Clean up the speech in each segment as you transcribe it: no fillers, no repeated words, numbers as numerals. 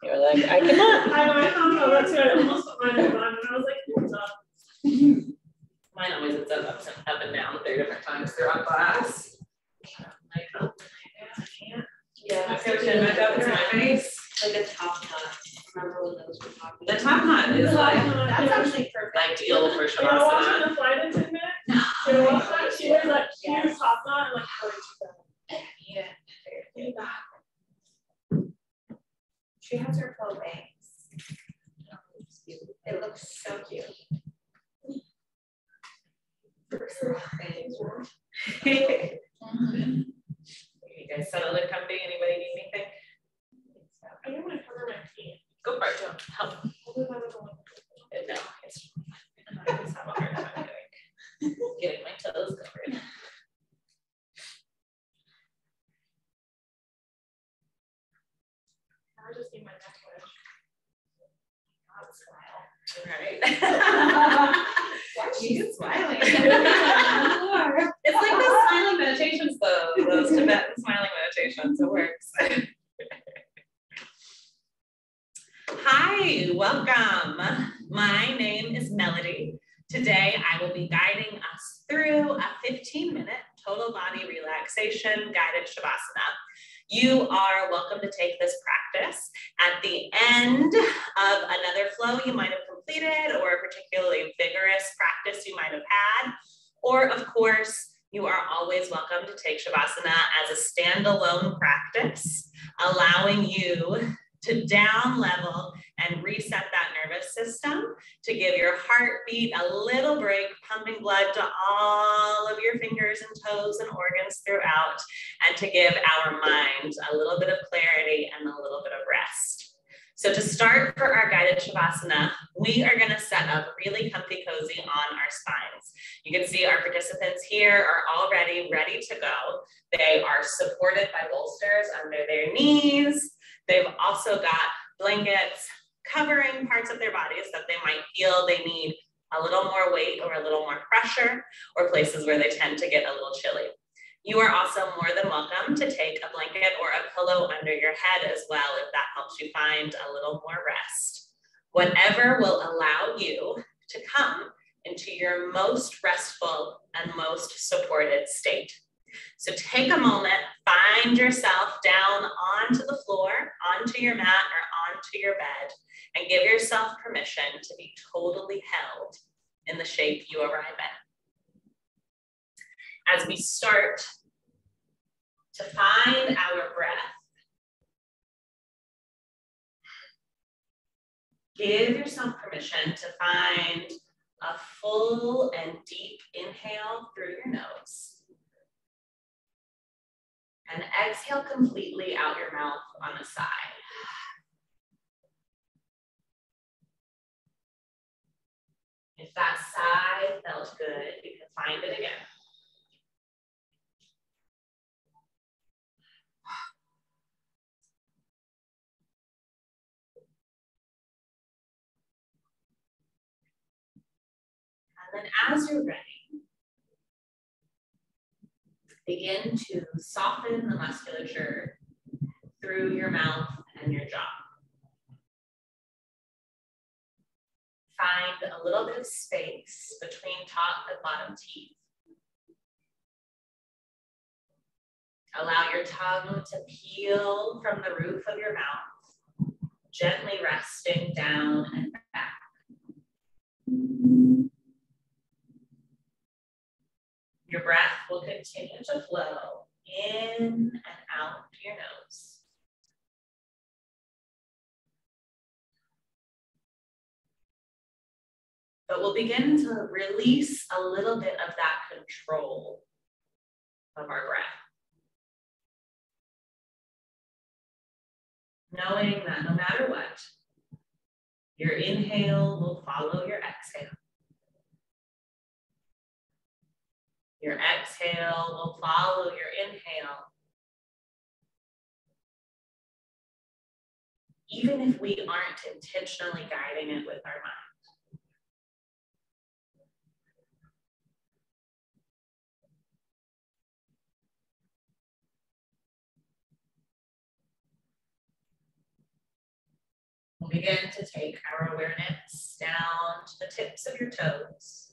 You're like, I cannot. I don't know. That's good. I almost put mine on, and I was like, what's up? Mine always ends up and down 3 different times throughout class. Like, oh, I can't. Yeah. Okay, we can back up into my face. Like a top knot. Remember when those were popular? The top knot is like, That's actually perfect. ideal for You know, watching Savasana. the flight attendant, she watched that, she wears that huge top knot and like 42. Yeah. She has her faux bangs. It looks so cute. You guys settled and comfy? Anybody need anything? I don't want to cover my feet. Go for it, Joe. Help. No, it's I just have a hard time getting my toes covered. I just need my neck Right. wedge. She's smiling. It's like those smiling meditations, though. Those Tibetan smiling meditations. It works. Hi, welcome. My name is Melody. Today, I will be guiding us through a 15-minute total body relaxation guided Savasana. You are welcome to take this practice at the end of another flow you might have completed, or a particularly vigorous practice you might have had. Or, of course, you are always welcome to take Savasana as a standalone practice, allowing you to down level and reset that nervous system, to give your heartbeat a little break, pumping blood to all of your fingers and toes and organs throughout, and to give our mind a little bit of clarity and a little bit of rest. So to start for our guided Savasana, we are gonna set up really comfy cozy on our spines. You can see our participants here are already ready to go. They are supported by bolsters under their knees. They've also got blankets covering parts of their bodies that they might feel they need a little more weight or a little more pressure, or places where they tend to get a little chilly. You are also more than welcome to take a blanket or a pillow under your head as well, if that helps you find a little more rest. Whatever will allow you to come into your most restful and most supported state. So take a moment, find yourself down onto the floor, onto your mat, or onto your bed, and give yourself permission to be totally held in the shape you arrive in. As we start to find our breath, give yourself permission to find a full and deep inhale through your nose. And exhale completely out your mouth on the side. If that side felt good, you can find it again. And then as you're ready, begin to soften the musculature through your mouth and your jaw. Find a little bit of space between top and bottom teeth. Allow your tongue to peel from the roof of your mouth, gently resting down and back. Your breath will continue to flow in and out your nose. But we'll begin to release a little bit of that control of our breath. Knowing that no matter what, your inhale will follow your exhale. Your exhale will follow your inhale. Even if we aren't intentionally guiding it with our mind. begin to take our awareness down to the tips of your toes.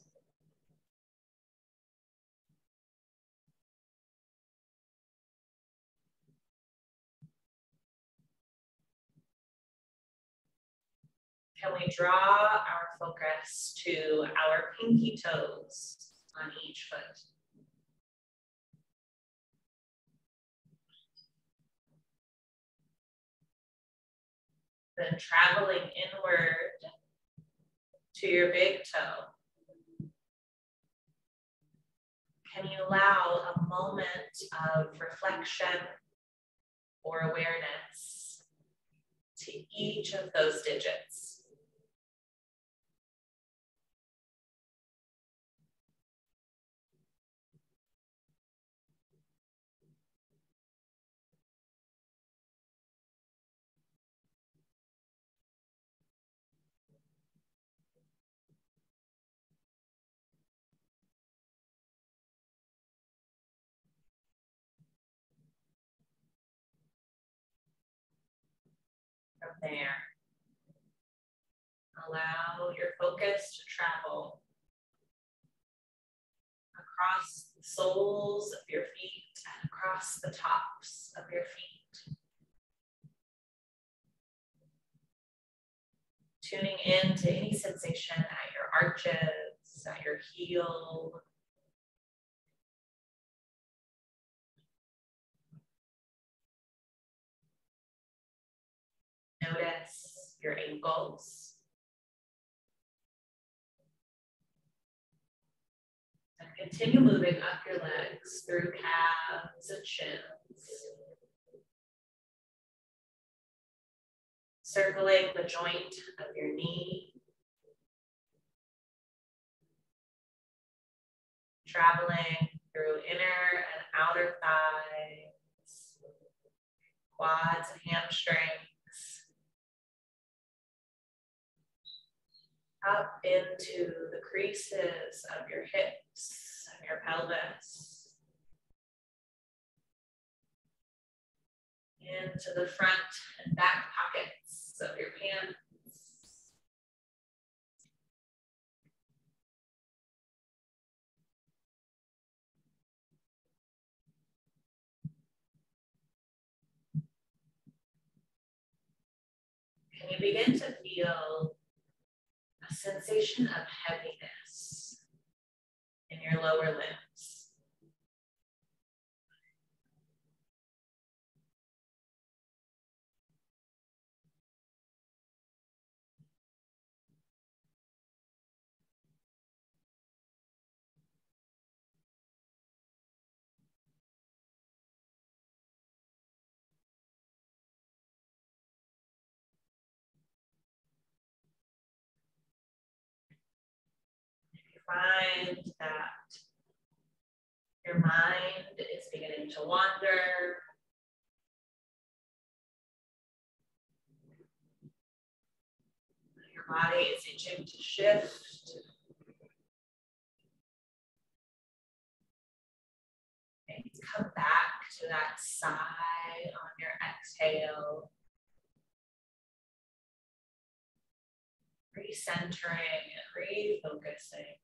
Can we draw our focus to our pinky toes on each foot? Then traveling inward to your big toe. Can you allow a moment of reflection or awareness to each of those digits? From there, allow your focus to travel across the soles of your feet and across the tops of your feet. Tuning in to any sensation at your arches, at your heel. Notice your ankles. And continue moving up your legs through calves and shins. Circling the joint of your knee. Traveling through inner and outer thighs, quads and hamstrings. Up into the creases of your hips and your pelvis. Into the front and back pockets of your pants. Can you begin to feel a sensation of heaviness in your lower limbs? Find that your mind is beginning to wander. Your body is itching to shift. And come back to that sigh on your exhale. Recentering and refocusing.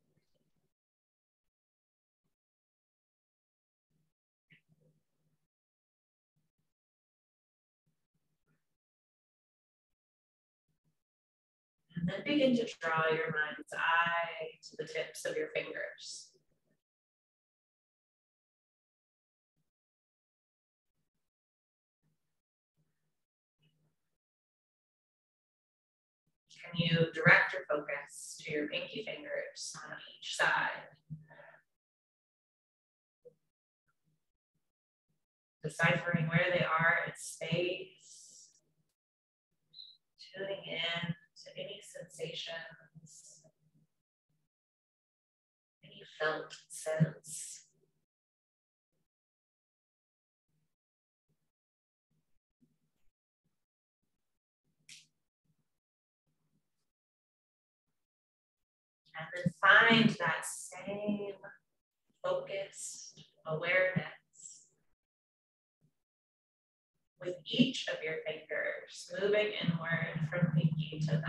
And then begin to draw your mind's eye to the tips of your fingers. Can you direct your focus to your pinky fingers on each side? Deciphering where they are in space. Tuning in to any sensations, any felt sense. And then find that same focused awareness with each of your fingers moving inward from pinky into them.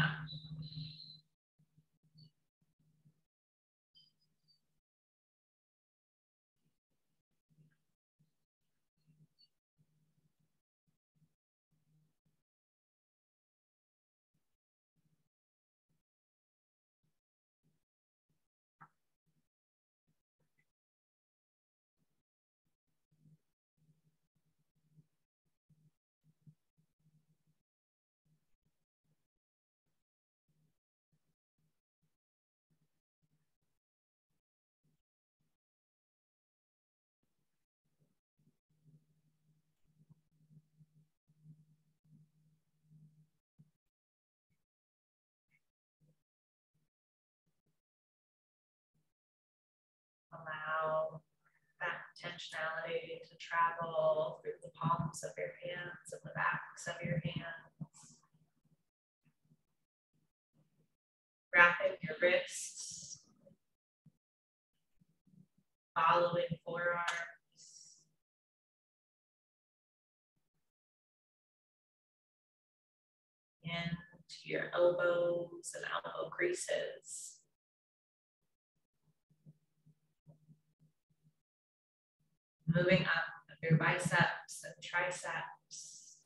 Allow that intentionality to travel through the palms of your hands and the backs of your hands. Wrapping your wrists, following forearms, into your elbows and elbow creases. Moving up your biceps and triceps.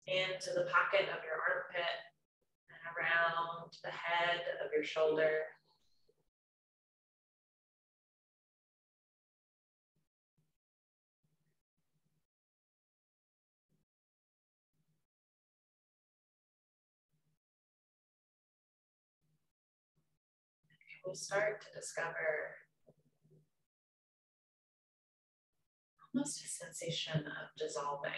Into the pocket of your armpit and around the head of your shoulder. We'll start to discover almost a sensation of dissolving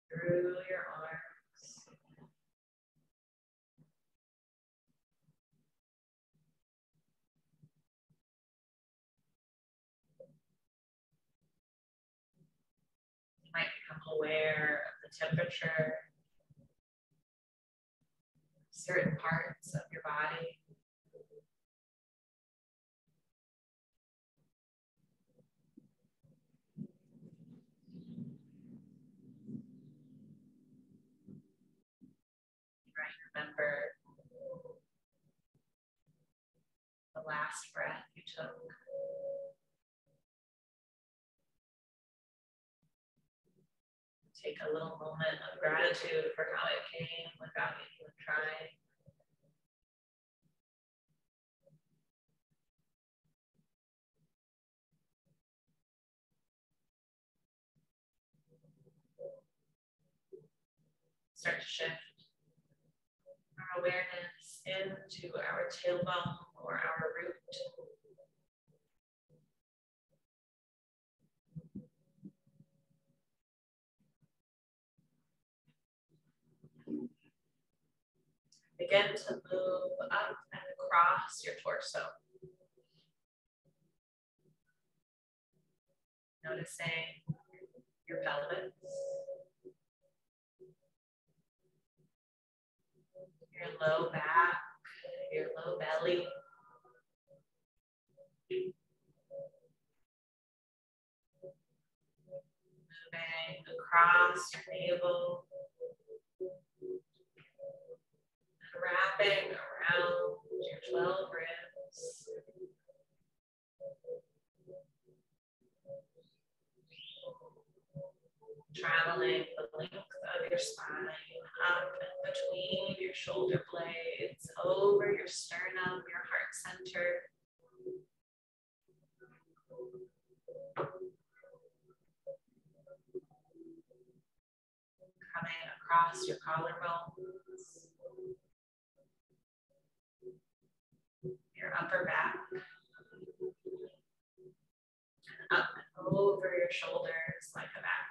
through your arms. You might become aware of the temperature of certain parts of your body. Remember the last breath you took. Take a little moment of gratitude for how it came without you even trying. Start to shift our awareness into our tailbone or our root. Begin to move up and across your torso. Noticing your pelvis, your low back, your low belly. Moving across your navel. And wrapping around your 12 ribs. Traveling the length of your spine, up and between your shoulder blades, over your sternum, your heart center. Coming across your collarbones, your upper back, and up and over your shoulders like a backpack.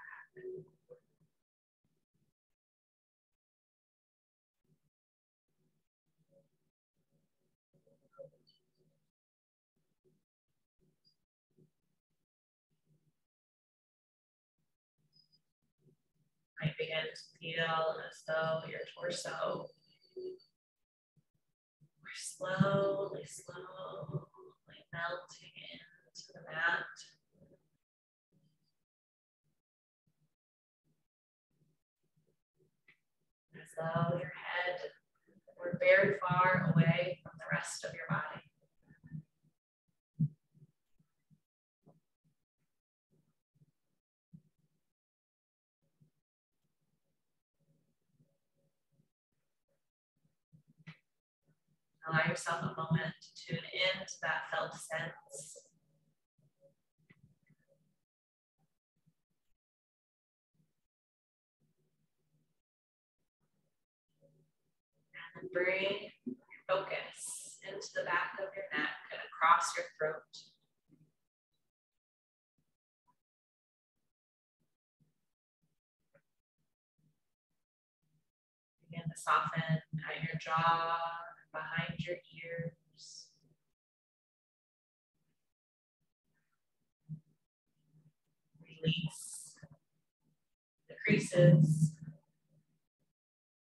Might begin to feel as though your torso slowly melting into the mat. as though your head were very far away from the rest of your body. Allow yourself a moment to tune into that felt sense. And bring your focus into the back of your neck and across your throat. Begin to soften at your jaw, behind your ears. Release the creases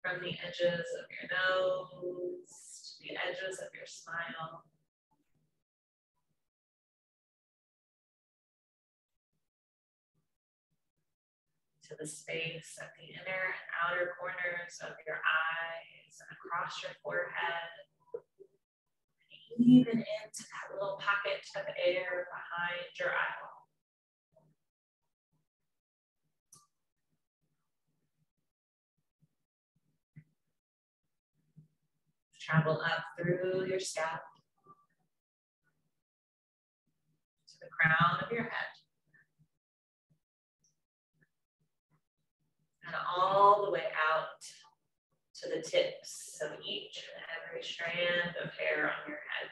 from the edges of your nose to the edges of your smile. To the space at the inner and outer corners of your eyes and across your forehead. And even into that little pocket of air behind your eyeball. Travel up through your scalp to the crown of your head. And all the way out to the tips of each and every strand of hair on your head.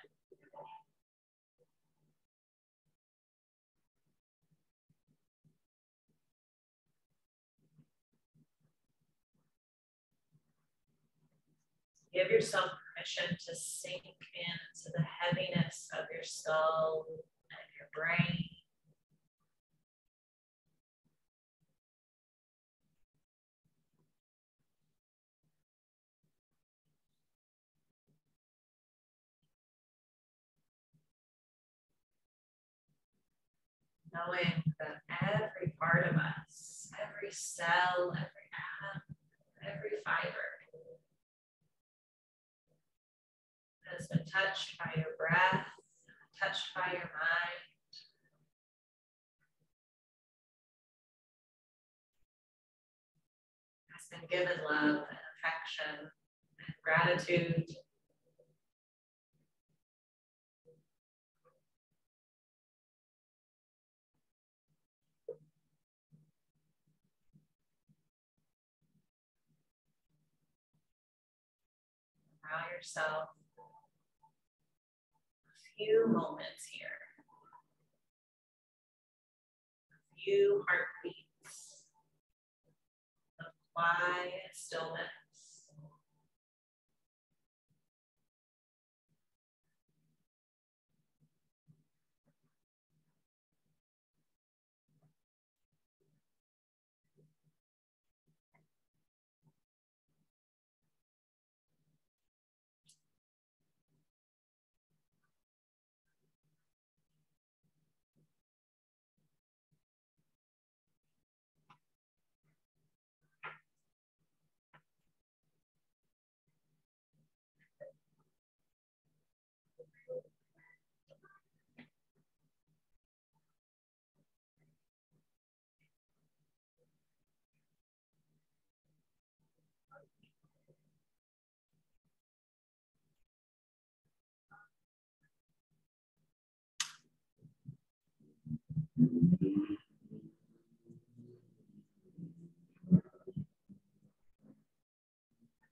Give yourself permission to sink into the heaviness of your skull and your brain. Knowing that every part of us, every cell, every atom, every fiber has been touched by your breath, touched by your mind. Has been given love and affection and gratitude. Allow yourself a few moments here, a few heartbeats of quiet stillness.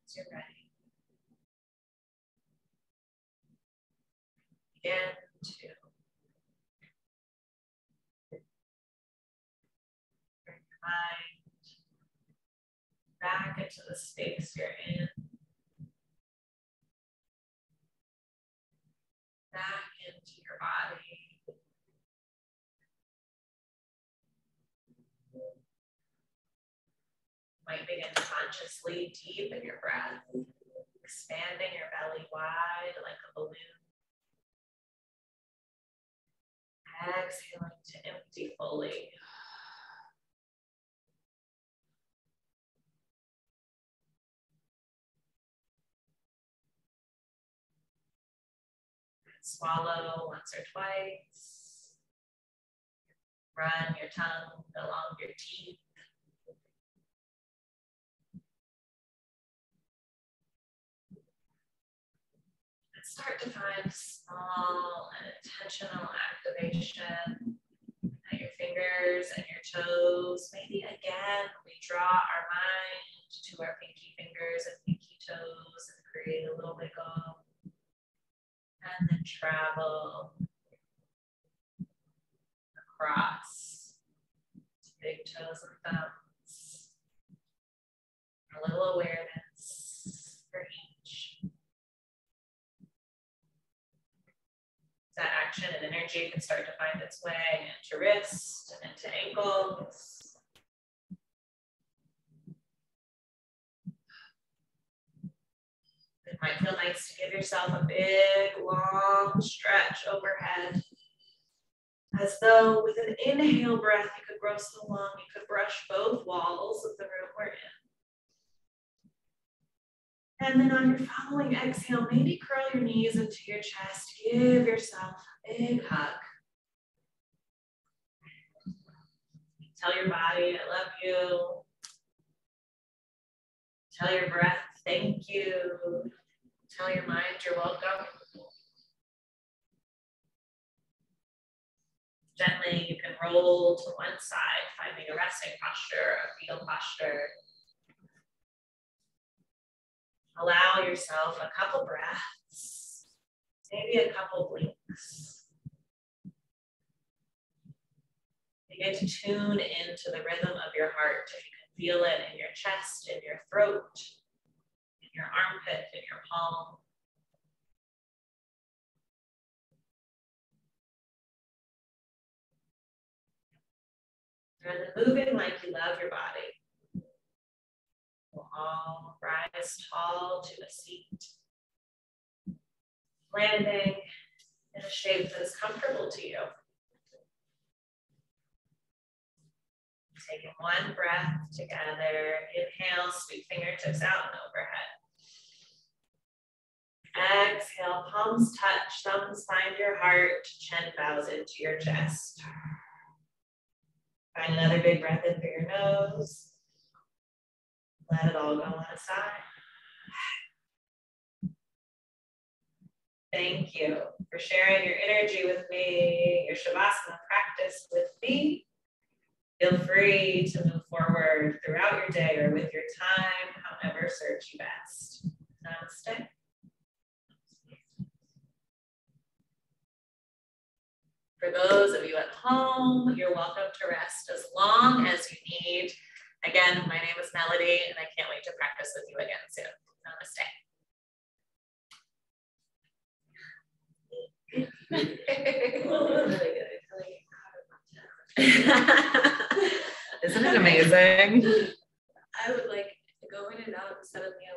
As you're ready, begin to bring your mind back into the space you're in, back into your body. Might begin to consciously deepen your breath, expanding your belly wide like a balloon. Exhaling to empty fully. swallow once or twice. Run your tongue along your teeth. And start to find small and intentional activation at your fingers and your toes. Maybe again, we draw our mind to our pinky fingers and pinky toes and create a little wiggle. And then travel across big toes and thumbs. A little awareness for each. That action and energy can start to find its way into wrist and into ankles. It might feel nice to give yourself a big, long stretch overhead. As though with an inhale breath, you could grow so long, you could brush both walls of the room we're in. And then on your following exhale, maybe curl your knees into your chest. Give yourself a big hug. Tell your body, I love you. Tell your breath, thank you. Tell your mind, you're welcome. Gently, you can roll to one side, finding a resting posture, a fetal posture. Allow yourself a couple breaths, maybe a couple blinks. Begin to tune into the rhythm of your heart. If you can feel it in your chest, in your throat, in your armpit, in your palm. And then moving like you love your body. We'll all rise tall to a seat. Landing in a shape that is comfortable to you. Taking one breath together. Inhale, sweep fingertips out and overhead. Exhale, palms touch, thumbs find your heart, chin bows into your chest. Find another big breath in through your nose. Let it all go on a sigh. Thank you for sharing your energy with me, your Savasana practice with me. Feel free to move forward throughout your day or with your time, however serves you best. Namaste. For those of you at home, you're welcome to rest as long as you need. Again, my name is Melody, and I can't wait to practice with you again soon. Namaste. Isn't it amazing? I would like